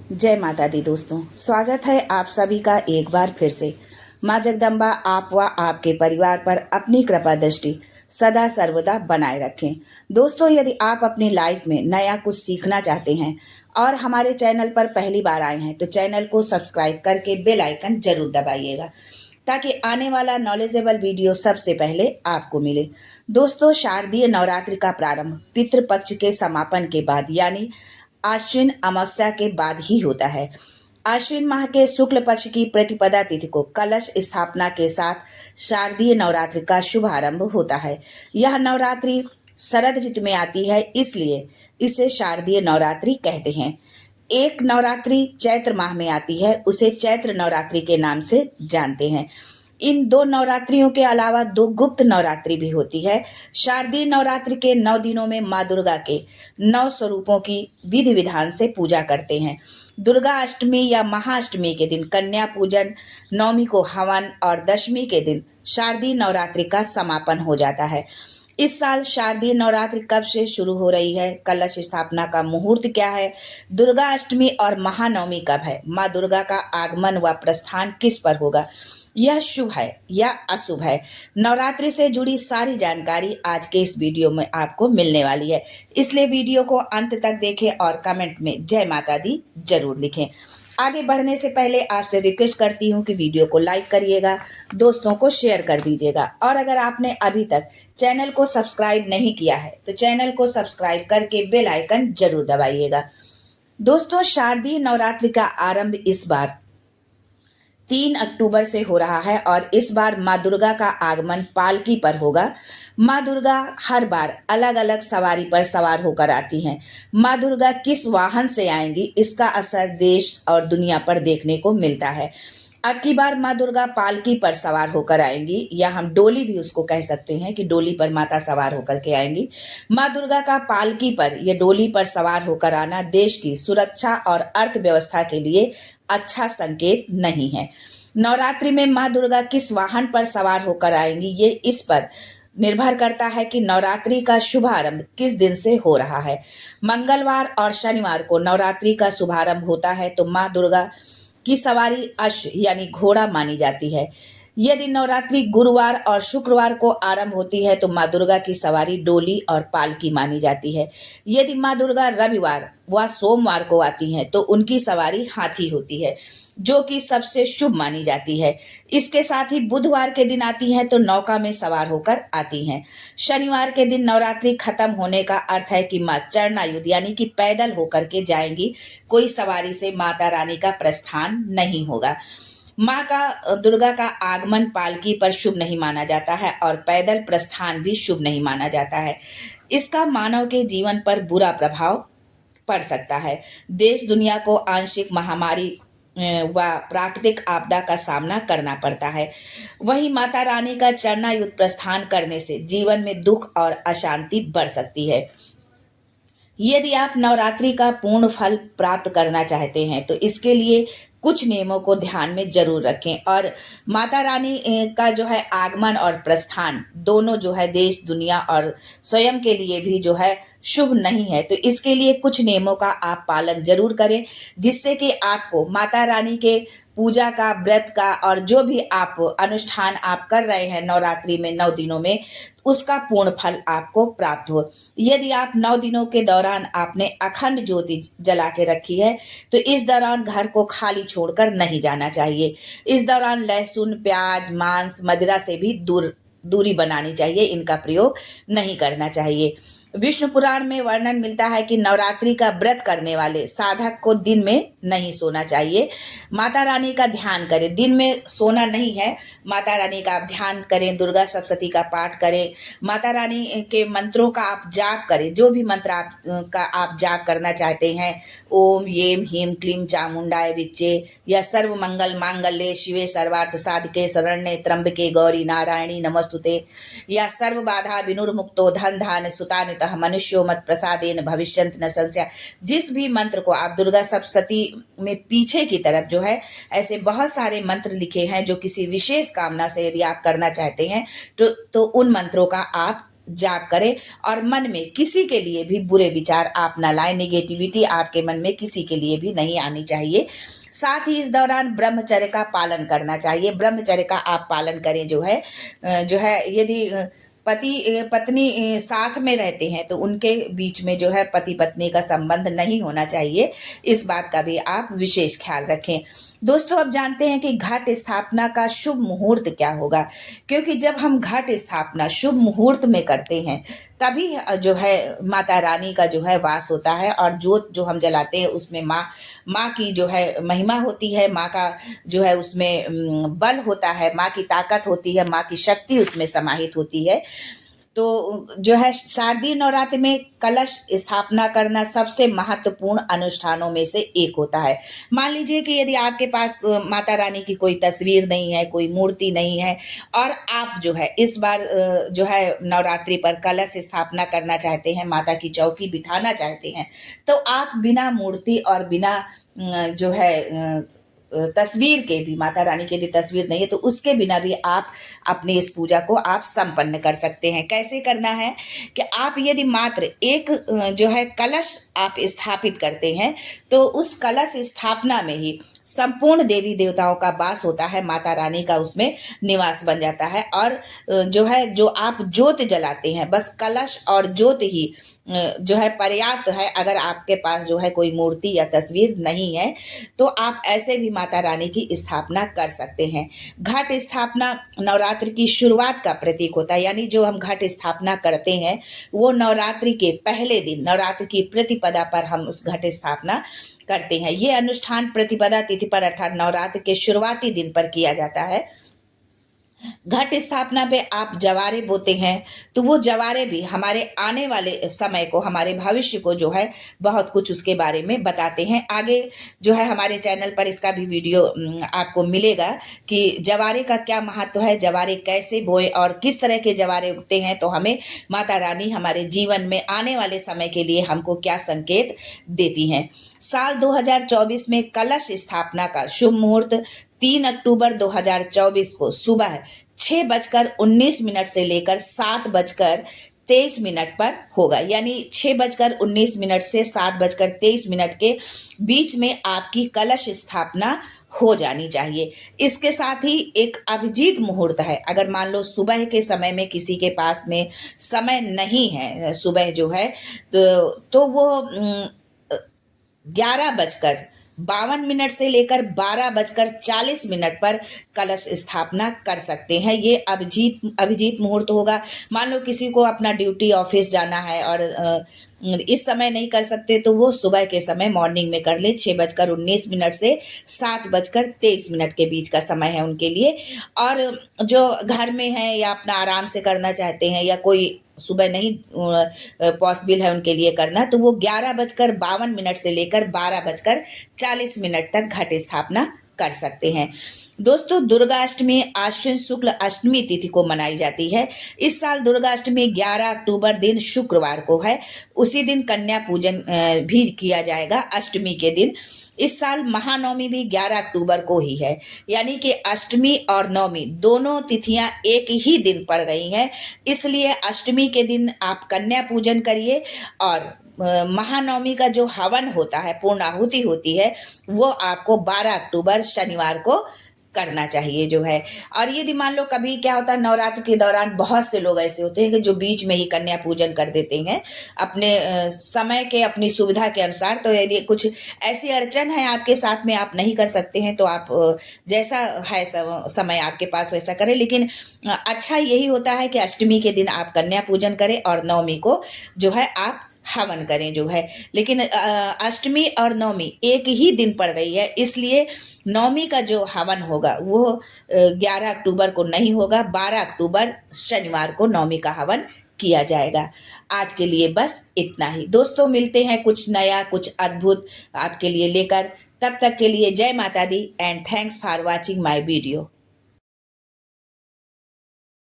जय माता दी दोस्तों, स्वागत है आप सभी का एक बार फिर से। माँ जगदम्बा आप व आपके परिवार पर अपनी कृपा दृष्टि सदा सर्वदा बनाए रखें। दोस्तों, यदि आप अपनी लाइफ में नया कुछ सीखना चाहते हैं और हमारे चैनल पर पहली बार आए हैं तो चैनल को सब्सक्राइब करके बेल आइकन जरूर दबाइएगा ताकि आने वाला नॉलेजेबल वीडियो सबसे पहले आपको मिले। दोस्तों, शारदीय नवरात्रि का प्रारंभ पितृपक्ष के समापन के बाद यानी आश्विन अमावस्या के बाद ही होता है। आश्विन माह के शुक्ल पक्ष की प्रतिपदा तिथि को कलश स्थापना के साथ शारदीय नवरात्रि का शुभारंभ होता है। यह नवरात्रि शरद ऋतु में आती है, इसलिए इसे शारदीय नवरात्रि कहते हैं। एक नवरात्रि चैत्र माह में आती है, उसे चैत्र नवरात्रि के नाम से जानते हैं। इन दो नवरात्रियों के अलावा दो गुप्त नवरात्रि भी होती है। शारदीय नवरात्रि के 9 दिनों में माँ दुर्गा के 9 स्वरूपों की विधि विधान से पूजा करते हैं। दुर्गा अष्टमी या महाअष्टमी के दिन कन्या पूजन, नवमी को हवन और दशमी के दिन शारदीय नवरात्रि का समापन हो जाता है। इस साल शारदीय नवरात्रि कब से शुरू हो रही है, कलश स्थापना का मुहूर्त क्या है, दुर्गा अष्टमी और महानवमी कब है, माँ दुर्गा का आगमन व प्रस्थान किस पर होगा, यह शुभ है या अशुभ है, नवरात्रि से जुड़ी सारी जानकारी आज के इस वीडियो में आपको मिलने वाली है। इसलिए वीडियो को अंत तक देखें और कमेंट में जय माता दी जरूर लिखें। आगे बढ़ने से पहले आपसे रिक्वेस्ट करती हूँ कि वीडियो को लाइक करिएगा, दोस्तों को शेयर कर दीजिएगा और अगर आपने अभी तक चैनल को सब्सक्राइब नहीं किया है तो चैनल को सब्सक्राइब करके बेल आइकन जरूर दबाइएगा। दोस्तों, शारदीय नवरात्रि का आरंभ इस बार 3 अक्टूबर से हो रहा है और इस बार माँ दुर्गा का आगमन पालकी पर होगा। माँ दुर्गा हर बार अलग अलग सवारी पर सवार होकर आती हैं। माँ दुर्गा किस वाहन से आएंगी, इसका असर देश और दुनिया पर देखने को मिलता है। अब की बार माँ दुर्गा पालकी पर सवार होकर आएंगी, या हम डोली भी उसको कह सकते हैं कि डोली पर माता सवार होकर के आएंगी। माँ दुर्गा का पालकी पर या डोली पर सवार होकर आना देश की सुरक्षा और अर्थव्यवस्था के लिए अच्छा संकेत नहीं है। नवरात्रि में माँ दुर्गा किस वाहन पर सवार होकर आएंगी, ये इस पर निर्भर करता है कि नवरात्रि का शुभारंभ किस दिन से हो रहा है। मंगलवार और शनिवार को नवरात्रि का शुभारंभ होता है तो माँ दुर्गा की सवारी अश्व यानी घोड़ा मानी जाती है। यदि नवरात्रि गुरुवार और शुक्रवार को आरंभ होती है तो माँ दुर्गा की सवारी डोली और पालकी मानी जाती है। यदि माँ दुर्गा रविवार व सोमवार को आती हैं तो उनकी सवारी हाथी होती है, जो कि सबसे शुभ मानी जाती है। इसके साथ ही बुधवार के दिन आती हैं तो नौका में सवार होकर आती हैं। शनिवार के दिन नवरात्रि खत्म होने का अर्थ है कि माँ चरणायुध यानी कि पैदल होकर के जाएंगी, कोई सवारी से माता रानी का प्रस्थान नहीं होगा। माँ का दुर्गा का आगमन पालकी पर शुभ नहीं माना जाता है और पैदल प्रस्थान भी शुभ नहीं माना जाता है। इसका मानव के जीवन पर बुरा प्रभाव पड़ सकता है। देश दुनिया को आंशिक महामारी व प्राकृतिक आपदा का सामना करना पड़ता है। वहीं माता रानी का चरणायुध प्रस्थान करने से जीवन में दुख और अशांति बढ़ सकती है। यदि आप नवरात्रि का पूर्ण फल प्राप्त करना चाहते हैं तो इसके लिए कुछ नियमों को ध्यान में जरूर रखें और माता रानी का जो है आगमन और प्रस्थान दोनों जो है देश दुनिया और स्वयं के लिए भी जो है शुभ नहीं है। तो इसके लिए कुछ नियमों का आप पालन जरूर करें, जिससे कि आपको माता रानी के पूजा का, व्रत का और जो भी आप अनुष्ठान आप कर रहे हैं नवरात्रि में 9 दिनों में, उसका पूर्ण फल आपको प्राप्त हो। यदि आप 9 दिनों के दौरान आपने अखंड ज्योति जला के रखी है तो इस दौरान घर को खाली छोड़कर नहीं जाना चाहिए। इस दौरान लहसुन, प्याज, मांस, मदिरा से भी दूरी बनानी चाहिए, इनका प्रयोग नहीं करना चाहिए। विष्णु पुराण में वर्णन मिलता है कि नवरात्रि का व्रत करने वाले साधक को दिन में नहीं सोना चाहिए। माता रानी का ध्यान करें, दिन में सोना नहीं है, माता रानी का आप ध्यान करें, दुर्गा सप्तशती का पाठ करें, माता रानी के मंत्रों का आप जाप करें। जो भी मंत्र आप जाप करना चाहते हैं, ओम येम ह्रीम क्लीम चामुंडाय विच्चे या सर्व मंगल मांगल्ये शिवे सर्वार्थ साधके शरण्ये त्र्यंबके गौरी नारायणी नमस्तुते या सर्व बाधा विनुर्मुक्तो धन धान सुतान मनुष्यो मत प्रसादेन भविष्यंत न संशय। जिस भी मंत्र को आप दुर्गा सप्तशती में पीछे की तरफ जो है ऐसे बहुत सारे मंत्र लिखे हैं जो किसी विशेष कामना से यदि आप करना चाहते हैं तो उन मंत्रों का आप जाप करें और मन में किसी के लिए भी बुरे विचार आप ना लाएं, नेगेटिविटी आपके मन में किसी के लिए भी नहीं आनी चाहिए। साथ ही इस दौरान ब्रह्मचर्य का पालन करना चाहिए। ब्रह्मचर्य का आप पालन करें जो है यदि पति पत्नी साथ में रहते हैं तो उनके बीच में जो है पति पत्नी का संबंध नहीं होना चाहिए, इस बात का भी आप विशेष ख्याल रखें। दोस्तों, अब जानते हैं कि घट स्थापना का शुभ मुहूर्त क्या होगा, क्योंकि जब हम घट स्थापना शुभ मुहूर्त में करते हैं तभी जो है माता रानी का जो है वास होता है और जोत जो हम जलाते हैं उसमें माँ की जो है महिमा होती है, माँ का जो है उसमें बल होता है, माँ की ताकत होती है, माँ की शक्ति उसमें समाहित होती है। तो जो है शारदीय नवरात्र में कलश स्थापना करना सबसे महत्वपूर्ण अनुष्ठानों में से एक होता है। मान लीजिए कि यदि आपके पास माता रानी की कोई तस्वीर नहीं है, कोई मूर्ति नहीं है और आप जो है इस बार जो है नवरात्रि पर कलश स्थापना करना चाहते हैं, माता की चौकी बिठाना चाहते हैं, तो आप बिना मूर्ति और बिना जो है तस्वीर के भी, माता रानी की यदि तस्वीर नहीं है तो उसके बिना भी आप अपनी इस पूजा को आप संपन्न कर सकते हैं। कैसे करना है कि आप यदि मात्र एक जो है कलश आप स्थापित करते हैं तो उस कलश स्थापना में ही संपूर्ण देवी देवताओं का वास होता है, माता रानी का उसमें निवास बन जाता है। और जो है जो आप ज्योत जलाते हैं, बस कलश और ज्योत ही जो है पर्याप्त है। अगर आपके पास जो है कोई मूर्ति या तस्वीर नहीं है तो आप ऐसे भी माता रानी की स्थापना कर सकते हैं। घट स्थापना नवरात्रि की शुरुआत का प्रतीक होता है, यानी जो हम घट स्थापना करते हैं वो नवरात्रि के पहले दिन, नवरात्रि की प्रतिपदा पर हम उस घट स्थापना करते हैं। ये अनुष्ठान प्रतिपदा तिथि पर अर्थात नवरात्र के शुरुआती दिन पर किया जाता है। घट स्थापना पे आप जवारे बोते हैं तो वो जवारे भी हमारे आने वाले समय को, हमारे भविष्य को जो है बहुत कुछ उसके बारे में बताते हैं। आगे जो है हमारे चैनल पर इसका भी वीडियो आपको मिलेगा कि जवारे का क्या महत्व है, जवारे कैसे बोए और किस तरह के जवारे उगते हैं, तो हमें माता रानी हमारे जीवन में आने वाले समय के लिए हमको क्या संकेत देती हैं। साल 2024 में कलश स्थापना का शुभ मुहूर्त 3 अक्टूबर 2024 को सुबह 6:19 से लेकर 7:23 पर होगा। यानी 6:19 से 7:23 के बीच में आपकी कलश स्थापना हो जानी चाहिए। इसके साथ ही एक अभिजीत मुहूर्त है। अगर मान लो सुबह के समय में किसी के पास में समय नहीं है, सुबह जो है तो वो 11:52 से लेकर 12:40 पर कलश स्थापना कर सकते हैं। ये अभिजीत मुहूर्त होगा। मान लो किसी को अपना ड्यूटी ऑफिस जाना है और इस समय नहीं कर सकते तो वो सुबह के समय मॉर्निंग में कर ले। 6:19 से 7:23 के बीच का समय है उनके लिए। और जो घर में है या अपना आराम से करना चाहते हैं या कोई सुबह नहीं पॉसिबल है उनके लिए करना, तो वो 11:52 से लेकर 12:40 तक घट स्थापना कर सकते हैं। दोस्तों, दुर्गा अष्टमी आश्विन शुक्ल अष्टमी तिथि को मनाई जाती है। इस साल दुर्गा अष्टमी 11 अक्टूबर दिन शुक्रवार को है। उसी दिन कन्या पूजन भी किया जाएगा अष्टमी के दिन। इस साल महानवमी भी 11 अक्टूबर को ही है, यानी कि अष्टमी और नवमी दोनों तिथियां एक ही दिन पड़ रही हैं। इसलिए अष्टमी के दिन आप कन्या पूजन करिए और महानवमी का जो हवन होता है, पूर्णाहुति होती है, वो आपको 12 अक्टूबर शनिवार को करना चाहिए जो है। और यदि मान लो कभी क्या होता है, नवरात्र के दौरान बहुत से लोग ऐसे होते हैं कि जो बीच में ही कन्या पूजन कर देते हैं अपने समय के, अपनी सुविधा के अनुसार। तो यदि कुछ ऐसी अड़चन है आपके साथ में, आप नहीं कर सकते हैं, तो आप जैसा है समय आपके पास वैसा करें। लेकिन अच्छा यही होता है कि अष्टमी के दिन आप कन्या पूजन करें और नवमी को जो है आप हवन करें जो है। लेकिन अष्टमी और नवमी एक ही दिन पड़ रही है, इसलिए नवमी का जो हवन होगा वो 11 अक्टूबर को नहीं होगा, 12 अक्टूबर शनिवार को नवमी का हवन किया जाएगा। आज के लिए बस इतना ही दोस्तों, मिलते हैं कुछ नया, कुछ अद्भुत आपके लिए लेकर। तब तक के लिए जय माता दी and thanks for watching my video.